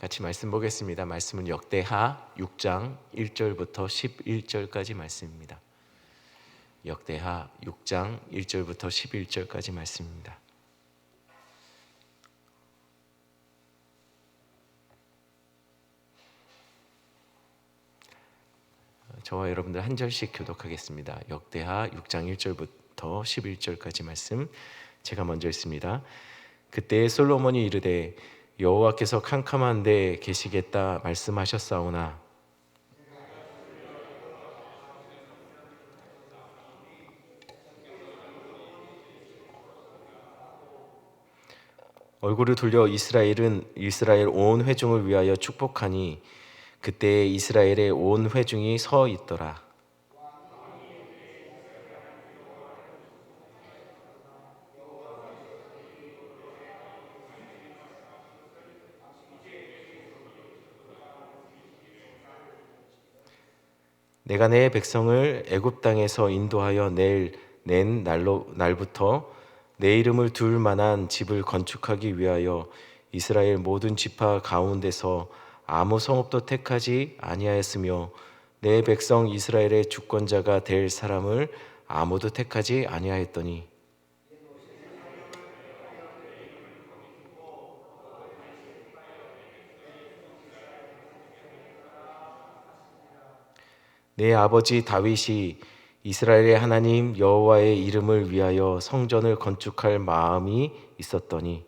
같이 말씀 보겠습니다. 말씀은 역대하 6장 1절부터 11절까지 말씀입니다. 역대하 6장 1절부터 11절까지 말씀입니다. 저와 여러분들 한 절씩 교독하겠습니다. 역대하 6장 1절부터 11절까지 말씀 제가 먼저 읽습니다. 그때 솔로몬이 이르되 여호와께서 캄캄한 데 계시겠다 말씀하셨사오나 얼굴을 돌려 이스라엘 온 회중을 위하여 축복하니 그때 이스라엘의 온 회중이 서 있더라. 내가 내 백성을 애굽 땅에서 인도하여 낸 날부터 내 이름을 둘 만한 집을 건축하기 위하여 이스라엘 모든 지파 가운데서 아무 성읍도 택하지 아니하였으며 내 백성 이스라엘의 주권자가 될 사람을 아무도 택하지 아니하였더니 내 아버지 다윗이 이스라엘의 하나님 여호와의 이름을 위하여 성전을 건축할 마음이 있었더니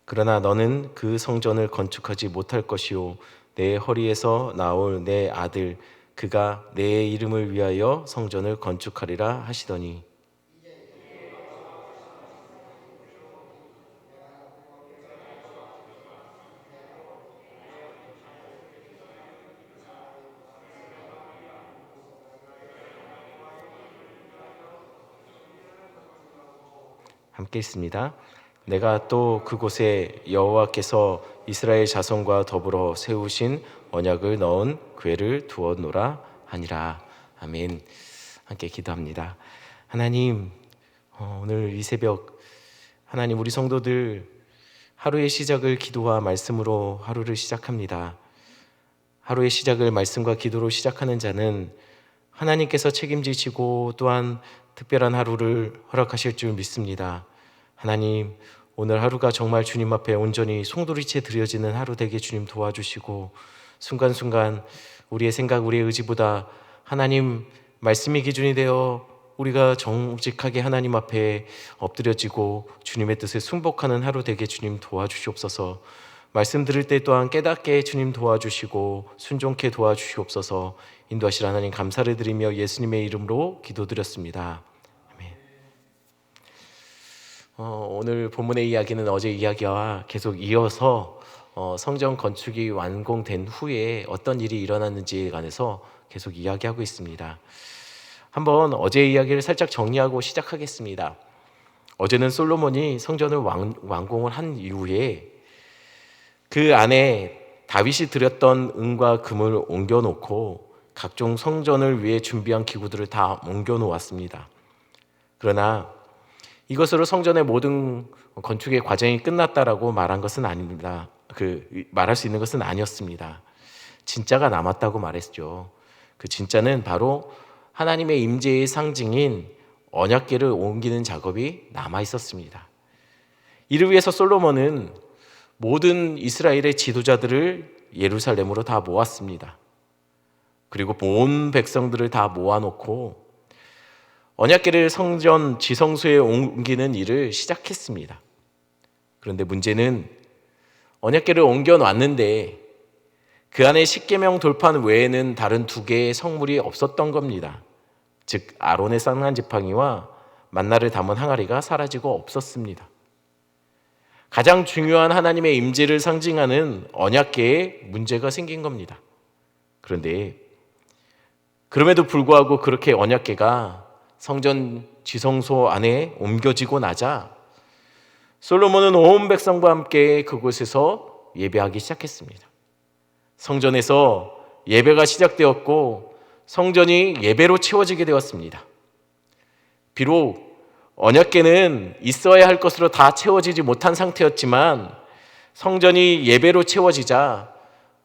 그러나 너는 그 성전을 건축하지 못할 것이요 내 허리에서 나올 내 아들 그가 내 이름을 위하여 성전을 건축하리라 하시더니 함께 있습니다. 내가 또 그곳에 여호와께서 이스라엘 자손과 더불어 세우신 언약을 넣은 궤를 두었노라 하니라. 아멘. 함께 기도합니다. 하나님, 오늘 이 새벽 하나님 우리 성도들 하루의 시작을 기도와 말씀으로 하루를 시작합니다. 하루의 시작을 말씀과 기도로 시작하는 자는 하나님께서 책임지시고 또한 특별한 하루를 허락하실 줄 믿습니다. 하나님, 오늘 하루가 정말 주님 앞에 온전히 송두리째 드려지는 하루 되게 주님 도와주시고 순간순간 우리의 생각, 우리의 의지보다 하나님 말씀이 기준이 되어 우리가 정직하게 하나님 앞에 엎드려지고 주님의 뜻에 순복하는 하루 되게 주님 도와주시옵소서. 말씀 들을 때 또한 깨닫게 주님 도와주시고 순종케 도와주시옵소서. 인도하실 하나님 감사를 드리며 예수님의 이름으로 기도드렸습니다. 아멘. 오늘 본문의 이야기는 어제 이야기와 계속 이어서 성전 건축이 완공된 후에 어떤 일이 일어났는지에 관해서 계속 이야기하고 있습니다. 한번 어제 이야기를 살짝 정리하고 시작하겠습니다. 어제는 솔로몬이 성전을 완공을 한 이후에 그 안에 다윗이 드렸던 은과 금을 옮겨놓고 각종 성전을 위해 준비한 기구들을 다 옮겨놓았습니다. 그러나 이것으로 성전의 모든 건축의 과정이 끝났다라고 말한 것은 아닙니다. 말할 수 있는 것은 아니었습니다. 진짜가 남았다고 말했죠. 그 진짜는 바로 하나님의 임재의 상징인 언약궤를 옮기는 작업이 남아 있었습니다. 이를 위해서 솔로몬은 모든 이스라엘의 지도자들을 예루살렘으로 다 모았습니다. 그리고 온 백성들을 다 모아놓고 언약궤를 성전 지성소에 옮기는 일을 시작했습니다. 그런데 문제는 언약궤를 옮겨놨는데 그 안에 십계명 돌판 외에는 다른 두 개의 성물이 없었던 겁니다. 즉 아론의 쌍난 지팡이와 만나를 담은 항아리가 사라지고 없었습니다. 가장 중요한 하나님의 임재를 상징하는 언약궤에 문제가 생긴 겁니다. 그런데 그럼에도 불구하고 그렇게 언약궤가 성전 지성소 안에 옮겨지고 나자 솔로몬은 온 백성과 함께 그곳에서 예배하기 시작했습니다. 성전에서 예배가 시작되었고 성전이 예배로 채워지게 되었습니다. 비록 언약궤는 있어야 할 것으로 다 채워지지 못한 상태였지만 성전이 예배로 채워지자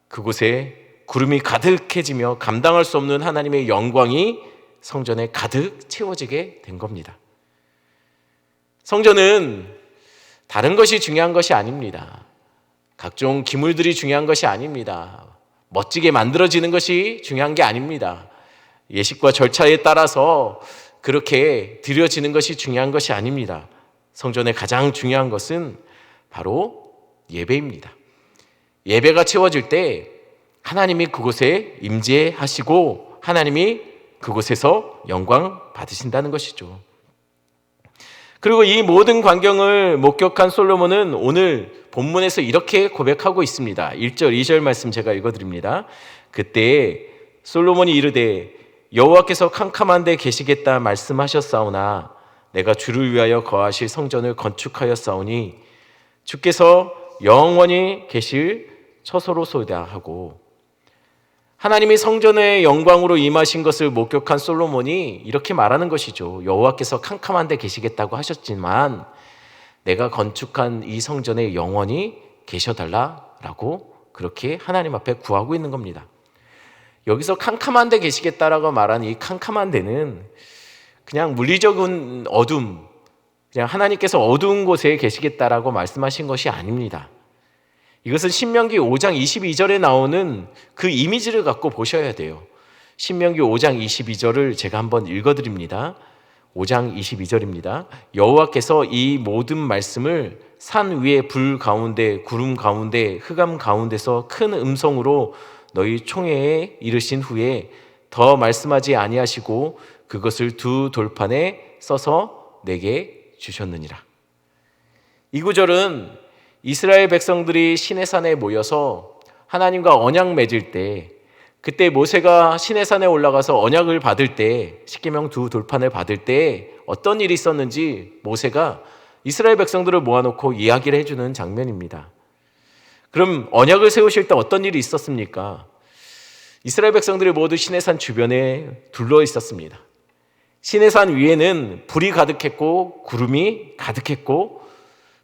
그곳에 구름이 가득해지며 감당할 수 없는 하나님의 영광이 성전에 가득 채워지게 된 겁니다. 성전은 다른 것이 중요한 것이 아닙니다. 각종 기물들이 중요한 것이 아닙니다. 멋지게 만들어지는 것이 중요한 게 아닙니다. 예식과 절차에 따라서 그렇게 드려지는 것이 중요한 것이 아닙니다. 성전의 가장 중요한 것은 바로 예배입니다. 예배가 채워질 때 하나님이 그곳에 임재하시고 하나님이 그곳에서 영광 받으신다는 것이죠. 그리고 이 모든 광경을 목격한 솔로몬은 오늘 본문에서 이렇게 고백하고 있습니다. 1절, 2절 말씀 제가 읽어드립니다. 그때 솔로몬이 이르되 여호와께서 캄캄한 데 계시겠다 말씀하셨사오나 내가 주를 위하여 거하실 성전을 건축하였사오니 주께서 영원히 계실 처소로소이다 하고, 하나님이 성전의 영광으로 임하신 것을 목격한 솔로몬이 이렇게 말하는 것이죠. 여호와께서 캄캄한 데 계시겠다고 하셨지만 내가 건축한 이 성전에 영원히 계셔달라라고 그렇게 하나님 앞에 구하고 있는 겁니다. 여기서 캄캄한 데 계시겠다라고 말하는 이 캄캄한 데는 그냥 물리적인 어둠, 그냥 하나님께서 어두운 곳에 계시겠다라고 말씀하신 것이 아닙니다. 이것은 신명기 5장 22절에 나오는 그 이미지를 갖고 보셔야 돼요. 신명기 5장 22절을 제가 한번 읽어드립니다. 5장 22절입니다. 여호와께서 이 모든 말씀을 산 위에 불 가운데 구름 가운데 흑암 가운데서 큰 음성으로 너희 총회에 이르신 후에 더 말씀하지 아니하시고 그것을 두 돌판에 써서 내게 주셨느니라. 이 구절은 이스라엘 백성들이 시내산에 모여서 하나님과 언약 맺을 때, 그때 모세가 시내산에 올라가서 언약을 받을 때, 십계명 두 돌판을 받을 때 어떤 일이 있었는지 모세가 이스라엘 백성들을 모아놓고 이야기를 해주는 장면입니다. 그럼 언약을 세우실 때 어떤 일이 있었습니까? 이스라엘 백성들이 모두 시내산 주변에 둘러 있었습니다. 시내산 위에는 불이 가득했고 구름이 가득했고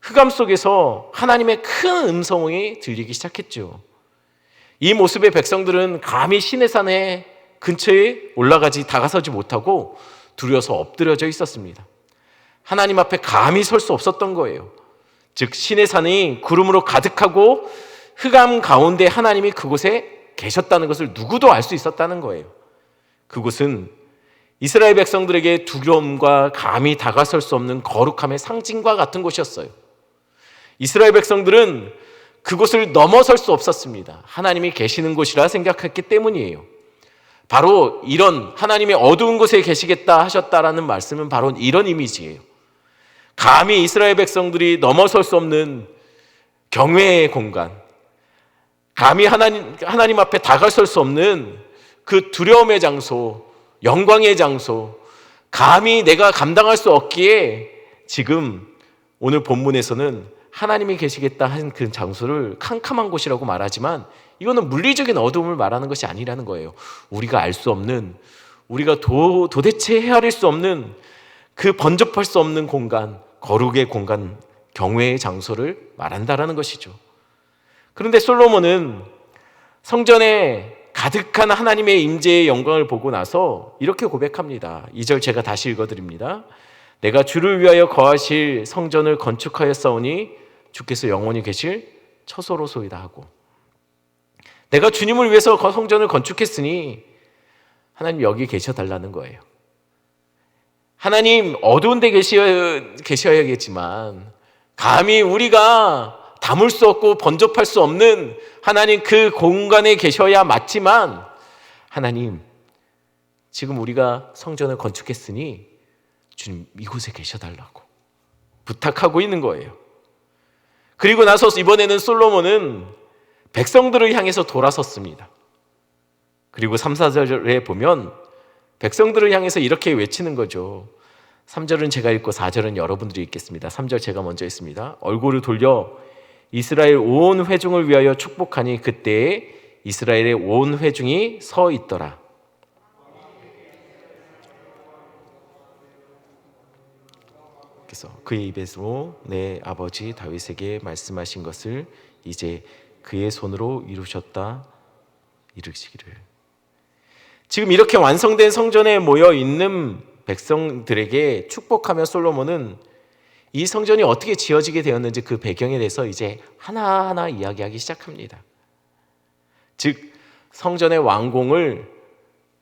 흑암 속에서 하나님의 큰 음성이 들리기 시작했죠. 이 모습의 백성들은 감히 시내산의 근처에 다가서지 못하고 두려워서 엎드려져 있었습니다. 하나님 앞에 감히 설 수 없었던 거예요. 즉 시내산이 구름으로 가득하고 흑암 가운데 하나님이 그곳에 계셨다는 것을 누구도 알 수 있었다는 거예요. 그곳은 이스라엘 백성들에게 두려움과 감히 다가설 수 없는 거룩함의 상징과 같은 곳이었어요. 이스라엘 백성들은 그곳을 넘어설 수 없었습니다. 하나님이 계시는 곳이라 생각했기 때문이에요. 바로 이런 하나님이 어두운 곳에 계시겠다 하셨다라는 말씀은 바로 이런 이미지예요. 감히 이스라엘 백성들이 넘어설 수 없는 경외의 공간, 감히 하나님 앞에 다가설 수 없는 그 두려움의 장소, 영광의 장소, 감히 내가 감당할 수 없기에 지금 오늘 본문에서는 하나님이 계시겠다 한 그 장소를 캄캄한 곳이라고 말하지만 이거는 물리적인 어둠을 말하는 것이 아니라는 거예요. 우리가 알 수 없는, 우리가 도대체 헤아릴 수 없는 그 번접할 수 없는 공간, 거룩의 공간, 경외의 장소를 말한다라는 것이죠. 그런데 솔로몬은 성전에 가득한 하나님의 임재의 영광을 보고 나서 이렇게 고백합니다. 2절 제가 다시 읽어드립니다. 내가 주를 위하여 거하실 성전을 건축하였사오니 주께서 영원히 계실 처소로소이다 하고, 내가 주님을 위해서 성전을 건축했으니 하나님 여기 계셔달라는 거예요. 하나님 어두운 데 계셔야겠지만 감히 우리가 담을 수 없고 번접할 수 없는 하나님 그 공간에 계셔야 맞지만 하나님 지금 우리가 성전을 건축했으니 주님 이곳에 계셔달라고 부탁하고 있는 거예요. 그리고 나서 이번에는 솔로몬은 백성들을 향해서 돌아섰습니다. 그리고 3, 4절에 보면 백성들을 향해서 이렇게 외치는 거죠. 3절은 제가 읽고 4절은 여러분들이 읽겠습니다. 3절 제가 먼저 읽습니다. 얼굴을 돌려 이스라엘 온 회중을 위하여 축복하니 그때에 이스라엘의 온 회중이 서 있더라. 하나님께서 그의 입에서 내 아버지 다윗에게 말씀하신 것을 이제 그의 손으로 이루시기를. 지금 이렇게 완성된 성전에 모여 있는 백성들에게 축복하며 솔로몬은 이 성전이 어떻게 지어지게 되었는지 그 배경에 대해서 이제 하나하나 이야기하기 시작합니다. 즉 성전의 완공을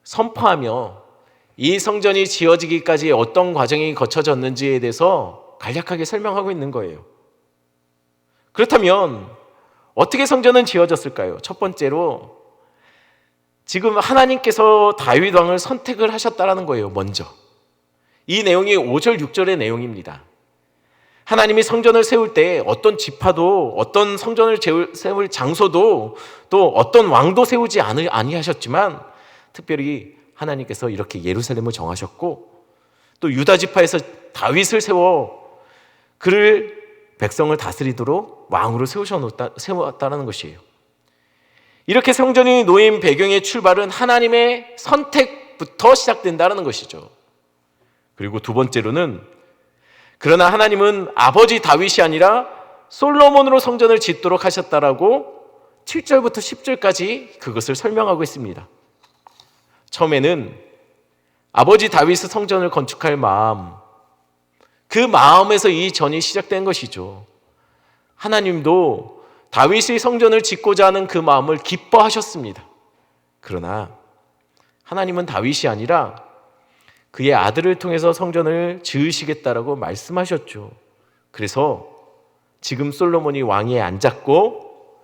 선포하며 이 성전이 지어지기까지 어떤 과정이 거쳐졌는지에 대해서 간략하게 설명하고 있는 거예요. 그렇다면 어떻게 성전은 지어졌을까요? 첫 번째로 지금 하나님께서 다윗 왕을 선택을 하셨다라는 거예요. 먼저 이 내용이 5절 6절의 내용입니다. 하나님이 성전을 세울 때 어떤 지파도 어떤 성전을 세울 장소도 또 어떤 왕도 세우지 아니하셨지만 특별히 하나님께서 이렇게 예루살렘을 정하셨고 또 유다 지파에서 다윗을 세워 그를 백성을 다스리도록 왕으로 세웠다는 것이에요. 이렇게 성전이 놓인 배경의 출발은 하나님의 선택부터 시작된다는 것이죠. 그리고 두 번째로는 그러나 하나님은 아버지 다윗이 아니라 솔로몬으로 성전을 짓도록 하셨다라고 7절부터 10절까지 그것을 설명하고 있습니다. 처음에는 아버지 다윗의 성전을 건축할 마음, 그 마음에서 이 전이 시작된 것이죠. 하나님도 다윗의 성전을 짓고자 하는 그 마음을 기뻐하셨습니다. 그러나 하나님은 다윗이 아니라 그의 아들을 통해서 성전을 지으시겠다라고 말씀하셨죠. 그래서 지금 솔로몬이 왕위에 앉았고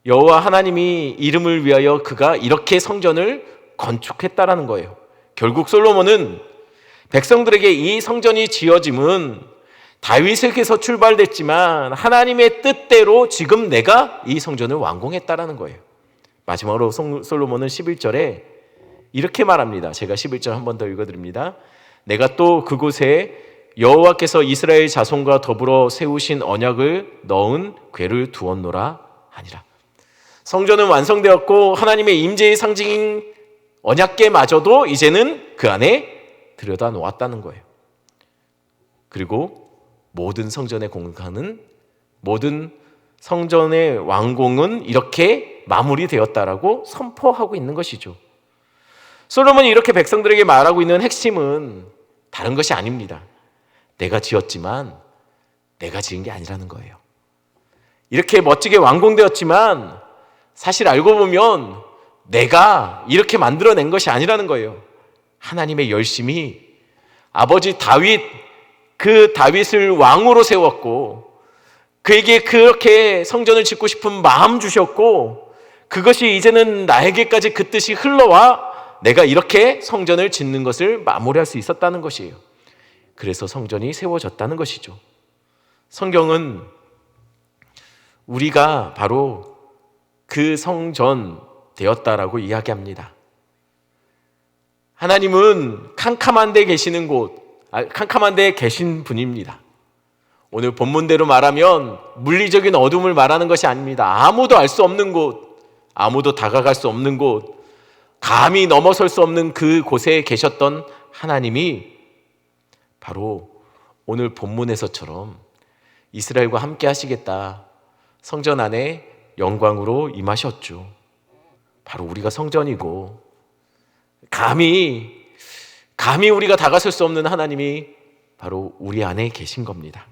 여호와 하나님이 이름을 위하여 그가 이렇게 성전을 건축했다라는 거예요. 결국 솔로몬은 백성들에게 이 성전이 지어짐은 다윗에게서 출발됐지만 하나님의 뜻대로 지금 내가 이 성전을 완공했다라는 거예요. 마지막으로 솔로몬은 11절에 이렇게 말합니다. 제가 11절 한 번 더 읽어드립니다. 내가 또 그곳에 여호와께서 이스라엘 자손과 더불어 세우신 언약을 넣은 궤를 두었노라 하니라. 성전은 완성되었고 하나님의 임재의 상징인 언약궤마저도 이제는 그 안에 들여다 놓았다는 거예요. 그리고 모든 성전의 공간은 모든 성전의 완공은 이렇게 마무리되었다라고 선포하고 있는 것이죠. 솔로몬이 이렇게 백성들에게 말하고 있는 핵심은 다른 것이 아닙니다. 내가 지었지만 내가 지은 게 아니라는 거예요. 이렇게 멋지게 완공되었지만 사실 알고 보면 내가 이렇게 만들어낸 것이 아니라는 거예요. 하나님의 열심이 아버지 다윗, 그 다윗을 왕으로 세웠고 그에게 그렇게 성전을 짓고 싶은 마음 주셨고 그것이 이제는 나에게까지 그 뜻이 흘러와 내가 이렇게 성전을 짓는 것을 마무리할 수 있었다는 것이에요. 그래서 성전이 세워졌다는 것이죠. 성경은 우리가 바로 그 성전 되었다라고 이야기합니다. 하나님은 캄캄한 데 계시는 캄캄한 데 계신 분입니다. 오늘 본문대로 말하면 물리적인 어둠을 말하는 것이 아닙니다. 아무도 알 수 없는 곳, 아무도 다가갈 수 없는 곳, 감히 넘어설 수 없는 그 곳에 계셨던 하나님이 바로 오늘 본문에서처럼 이스라엘과 함께 하시겠다, 성전 안에 영광으로 임하셨죠. 바로 우리가 성전이고 감히 우리가 다가설 수 없는 하나님이 바로 우리 안에 계신 겁니다.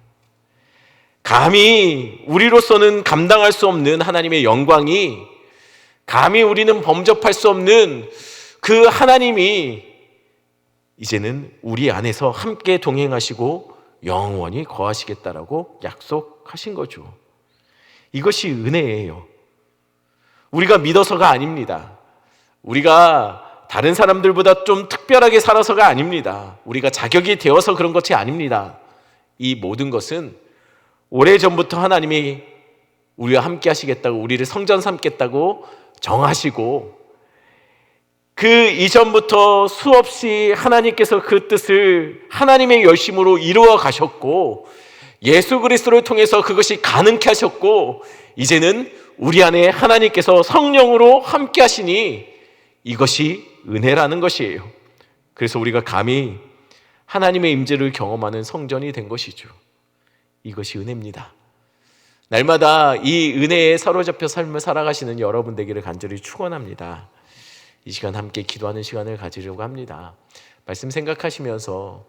감히 우리로서는 감당할 수 없는 하나님의 영광이, 감히 우리는 범접할 수 없는 그 하나님이 이제는 우리 안에서 함께 동행하시고 영원히 거하시겠다라고 약속하신 거죠. 이것이 은혜예요. 우리가 믿어서가 아닙니다. 우리가 다른 사람들보다 좀 특별하게 살아서가 아닙니다. 우리가 자격이 되어서 그런 것이 아닙니다. 이 모든 것은 오래전부터 하나님이 우리와 함께 하시겠다고, 우리를 성전 삼겠다고 정하시고 그 이전부터 수없이 하나님께서 그 뜻을 하나님의 열심으로 이루어 가셨고 예수 그리스도를 통해서 그것이 가능케 하셨고 이제는 우리 안에 하나님께서 성령으로 함께 하시니 이것이 은혜라는 것이에요. 그래서 우리가 감히 하나님의 임재를 경험하는 성전이 된 것이죠. 이것이 은혜입니다. 날마다 이 은혜에 사로잡혀 삶을 살아가시는 여러분 되기를 간절히 축원합니다. 이 시간 함께 기도하는 시간을 가지려고 합니다. 말씀 생각하시면서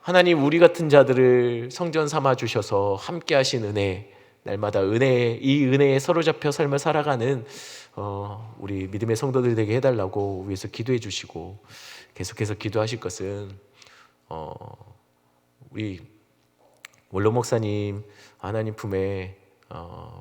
하나님 우리 같은 자들을 성전 삼아 주셔서 함께 하신 은혜, 날마다 이 은혜에 사로잡혀 삶을 살아가는 우리 믿음의 성도들 되게 해달라고 위해서 기도해 주시고, 계속해서 기도하실 것은 우리 원로 목사님 하나님 품에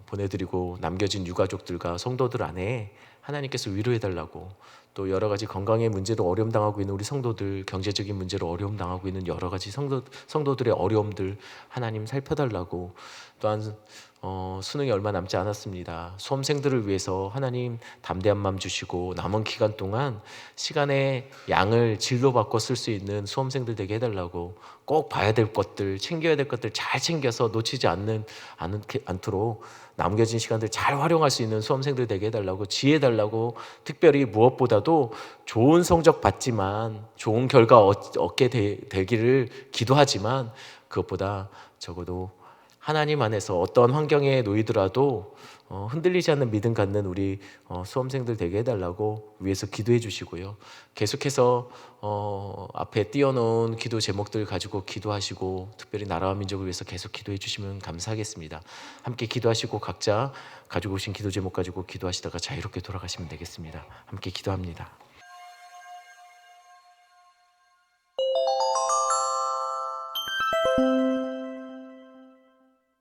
보내드리고 남겨진 유가족들과 성도들 안에 하나님께서 위로해달라고, 또 여러 가지 건강의 문제로 어려움 당하고 있는 우리 성도들, 경제적인 문제로 어려움 당하고 있는 여러 가지 성도들의 어려움들 하나님 살펴달라고, 또한 수능이 얼마 남지 않았습니다. 수험생들을 위해서 하나님 담대한 마음 주시고 남은 기간 동안 시간의 양을 질로 바꿔 쓸 수 있는 수험생들 되게 해달라고, 꼭 봐야 될 것들, 챙겨야 될 것들 잘 챙겨서 놓치지 않도록 남겨진 시간들 잘 활용할 수 있는 수험생들 되게 해달라고, 지혜 달라고, 특별히 무엇보다도 좋은 성적 받지만 좋은 결과 얻게 되기를 기도하지만, 그것보다 적어도 하나님 안에서 어떤 환경에 놓이더라도 흔들리지 않는 믿음 갖는 우리 수험생들 되게 해달라고 위해서 기도해 주시고요. 계속해서 앞에 띄워놓은 기도 제목들 가지고 기도하시고, 특별히 나라와 민족을 위해서 계속 기도해 주시면 감사하겠습니다. 함께 기도하시고 각자 가지고 오신 기도 제목 가지고 기도하시다가 자유롭게 돌아가시면 되겠습니다. 함께 기도합니다.